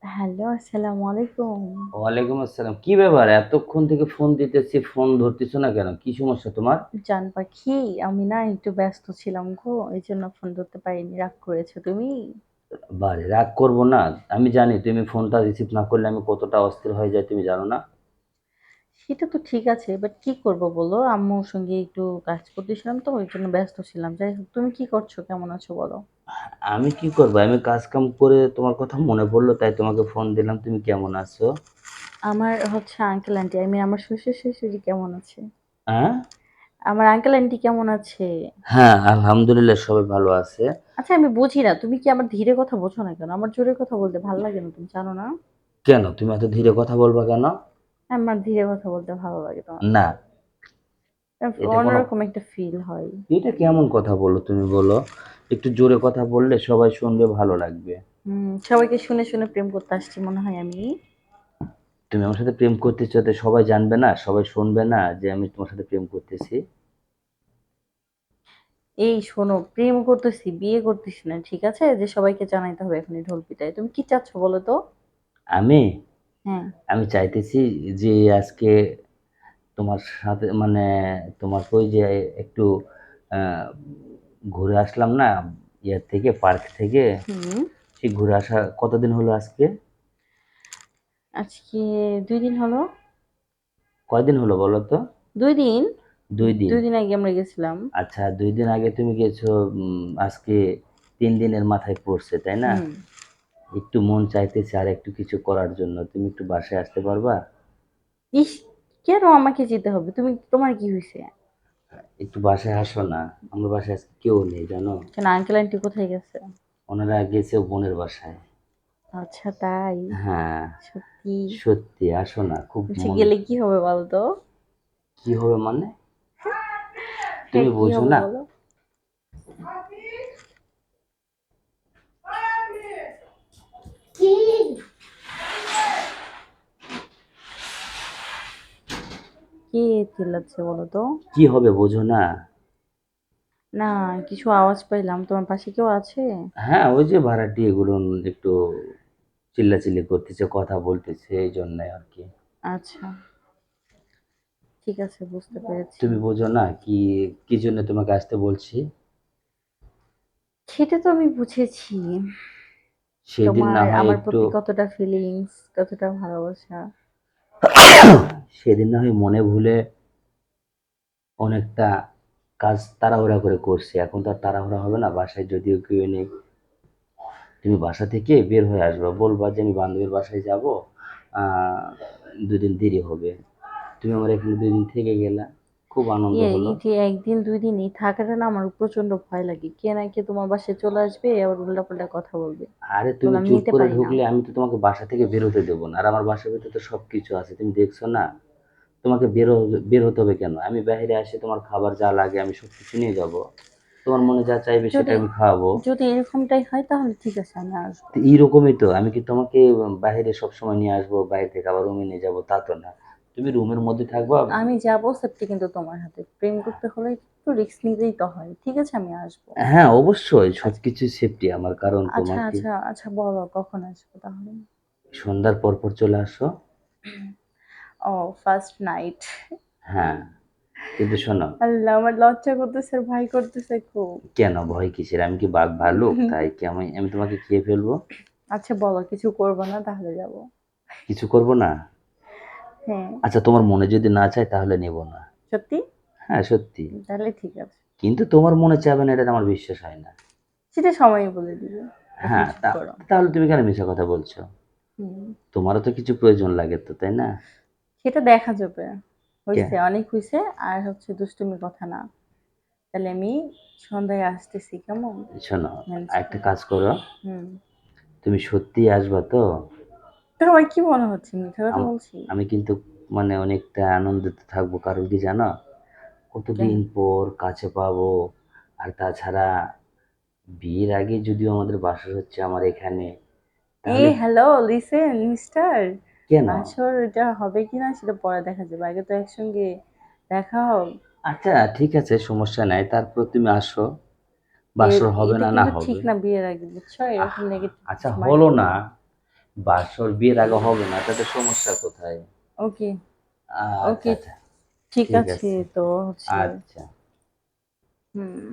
Hello, আসসালামু আলাইকুম। ওয়ালাইকুম আসসালাম। কি ব্যাপার? এতক্ষণ থেকে ফোন দিতেছি, ফোন ধরতেছো না কেন? কি সমস্যা তোমার? জান পাখি, আমি না একটু ব্যস্ত ছিলাম গো। এজন্য ফোন ধরতে পারিনি। রাগ করেছো তুমি? বারে রাগ করব না। আমি জানি তুমি ফোনটা রিসিভ না করলে আমি কতটা অস্থির হয়ে যাই তুমি জানো না? সেটা তো ঠিক আছে। বাট কি করব বলো? আম্মুর সঙ্গে একটু কাজ করতেছিলাম তো ওইজন্য ব্যস্ত ছিলাম। যাই হোক তুমি কি করছো? কেমন আছো বলো? আমি কি করব? আমি কাজ কাম করে তোমার কথা মনে পড়লো তাই তোমাকে ফোন দিলাম। তুমি কেমন আছো? আমার হচ্ছে আঙ্কেল আন্টি, আমার শ্বশুর-শাশুড়ি কেমন আছে? হ্যাঁ? আমার আঙ্কেল আন্টি কেমন আছে? হ্যাঁ, আলহামদুলিল্লাহ সবাই ভালো আছে। আচ্ছা আমি বুঝি না, তুমি কি আমার ধীরে কথা বোঝো না কেন? আমার জোরে কথা বলতে ভাল লাগে না, তুমি জানো না? কেন? তুমি এত ধীরে কথা বলবা কেন? আমার ধীরে কথা বলতে ভালো লাগে তোমার। না, এটা কোনো অন্যরকম একটা ফিল হয়। এটা কেমন কথা বলো তুমি বলো? একটু জোরে কথা বললে সবাই শুনবে ভালো লাগবে। সবাইকে শুনে, শুনে প্রেম করতে আসছি মনে হয় আমি। তুমি আমার সাথে প্রেম করতেছো তো সবাই জানবে না, সবাই শুনবে না যে আমি তোমার সাথে প্রেম করতেছি? এই শোনো, প্রেম করতেছি, বিয়ে করতেছি না। ঠিক আছে? যে সবাইকে জানাইতে হবে এখনই ঢোল পিটায়। তুমি কি চাচ্ছ বলো তো? আমি হ্যাঁ। আমি চাইতেছি যে আজকে তোমার সাথে মানে তোমাকে ওই যে একটু আহ, ঘুরে আসলাম না ইয়ার থেকে পার্ক থেকে, হুম। সেই ঘুরে আসা কতদিন হলো আজকে? আজকে ২ দিন হলো। কয়দিন হলো বলো তো? ২ দিন? 2 দিন। ২ দিন আগে আমরা গেছিলাম। আচ্ছা, 2 দিন আগে তুমি গেছো। আজকে 3 দিনের মাথায় পড়ছে তাই না? হুম। একটু মন চাইতেছে আর একটু কিছু করার জন্য, তুমি একটু বাসায় আসতে পারবা? ইস! কেন আমাকে যেতে হবে? তোমার কি হইছে? একটু বাসায় আসো না। আমার বাসায় আজকে কেউ নেই জানো। কেন আঙ্কেল আন্টি কোথায় গেছে? ওনারা গেছে বোনের বাসায়। আচ্ছা তাই? হ্যাঁ, সত্যি? সত্যি আসো না, খুব আচ্ছা মন। গেলে কি হবে বলো তো? কি হবে মানে? হ্যাঁ, তুমি কি বোঝো হবে না? বলো? কে চিল্লাচ্ছে বলো তো? কি হবে বোঝো না? না, কিছু আওয়াজ পাইলাম। তোমার পাশে কেউ আছে? হ্যাঁ, ওই যে ভাড়াটিয়া এগুলো একটু চিল্লাচিল্লি করতেছে, কথা বলতেছে, এই জন্য আর কি। আচ্ছা, ঠিক আছে বুঝতে পেরেছি। তুমি বোঝো না কি কি জন্য তোমাকে আসতে বলছি? সেটা তো আমি বুঝেছি। সেদিন তোমার না হয় আমার একটু প্রতি কতটা ফিলিংস, কতটা ভালোবাসা। সেদিন না হয় মনে ভুলে অনেকটা কাজ তাড়াহুড়া করে করছি। এখন তো আর তাড়াহুড়া হবে না। বাসায় যদিও কেউ নেই, তুমি বাসা থেকে বের হয়ে আসবা, বলবা যে আমি বান্ধবীর বাসায় যাব, আহ 2 দিন দেরি হবে। তুমি আমার এখানে 2 দিন থেকে গেলা, খুব আনন্দ হলো। এই যে ১ দিন ২ দিন এই থাকাটা না আমার প্রচন্ড ভয় লাগে। কে না কে তোমার বাসায় চলে আসবে আবার উল্টাপাল্টা কথা বলবে। আরে এগুলো তুমি আমি চুপ নিতে করে পারি না। ঢুকলে আমি তো তোমাকে বাসা থেকে বেরোতে দেবো না। আর আমার বাসার ভিতরে তো সবকিছু আছে, তুমি দেখছো না? তোমাকে বের হতে হবে কেন? আমি বাইরে আসে তোমার খাবার যা লাগে আমি সবকিছু নিয়ে যাব। তোমার মনে যা চাইবে সেটা যদি আমি খাওয়াবো। যদি এরকমটাই হয় তাহলে ঠিক আছে আমি আসবো। তো এইরকমই তো, আমি কি তোমাকে বাইরে সবসময় নিয়ে আসবো, বাইরে থেকে আবার রুমে নিয়ে যাবো তা তো না। তুমি রুমের মধ্যে থাকবা। আমি যাবো সেফটি কিন্তু তোমার হাতে। প্রেম করতে হলে একটু রিস্ক নিতেই তো হয়। ঠিক আছে আমি আসবো। হ্যাঁ, অবশ্যই আচ্ছা, সবকিছু সেফটি আমার, কারণ আচ্ছা, তোমাকে আচ্ছা, আচ্ছা বলো কখন আসবো তাহলে? সন্ধ্যার পর পর চলে আসো। ও ফার্স্ট নাইট। হ্যাঁ, কিন্তু শোনো। আল্লাহ আমার লজ্জা করতেছে আর ভয় করতেছে খুব। কেন ভয় কিসের? আমি কি বাঘ ভাল্লুক তাই কি আমি আমি তোমাকে খেয়ে ফেলবো? আচ্ছা বলো কিছু করবো না তাহলে যাবো। কিছু করব না? হ্যাঁ, আচ্ছা, তোমার মনে যদি না চায় তাহলে নেব না। সত্যি? হ্যাঁ, সত্যি। তাহলে ঠিক আছে। কিন্তু তোমার মনে চাবে না এটা আমার বিশ্বাস হয় না। সেটা সময়ই বলে দিবে। এখন হ্যাঁ, চুপ করো। তাহলে তুমি কেন মিছা কথা বলছো? হুম, তোমারও তো কিছু প্রয়োজন লাগে তো, তাই না? সেটা দেখা যাবে। কে হইছে, অনেক হইছে। আর হচ্ছে দুষ্টুমির কথা না। তাহলে আমি সন্ধ্যায় আসতেছি কেমন? শোনো, ম্যানেজ একটা করো। কাজ করো। হুম। তুমি সত্যিই আসবা তো? তোমার কি মনে হচ্ছে মিথ্যা কথা আম- বলছি? আমি কিন্তু মানে অনেকটা আনন্দিত থাকবো, কারণ কি জানো? কেন? কতদিন পর কাছে পাবো। আর তাছাড়া বিয়ের আগে যদিও আমাদের বাসর হচ্ছে আমার এখানে, তাহলে হ্যালো লিসেন মিস্টার, কেন? বাসর এটা হবে কিনা সেটা পরে দেখা যাবে। আগে তো একসঙ্গে দেখা হোক। আচ্ছা, ঠিক আছে, সমস্যা নাই, তারপর তুমি আসো। বাসর হবে এটা না না কিন্তু ঠিক হবে। না বিয়ের আগে বুঝছো? আহ এরকম নেগেটিভ আচ্ছা কিছু মাইন্ড হলো করো না। না। বাসর বিয়ের আগে হবে না, তাতে সমস্যা কোথায়? ওকে, আচ্ছা ওকে, আচ্ছা, ঠিক ঠিক আছে। আছে। তো হচ্ছে আচ্ছা। হুম।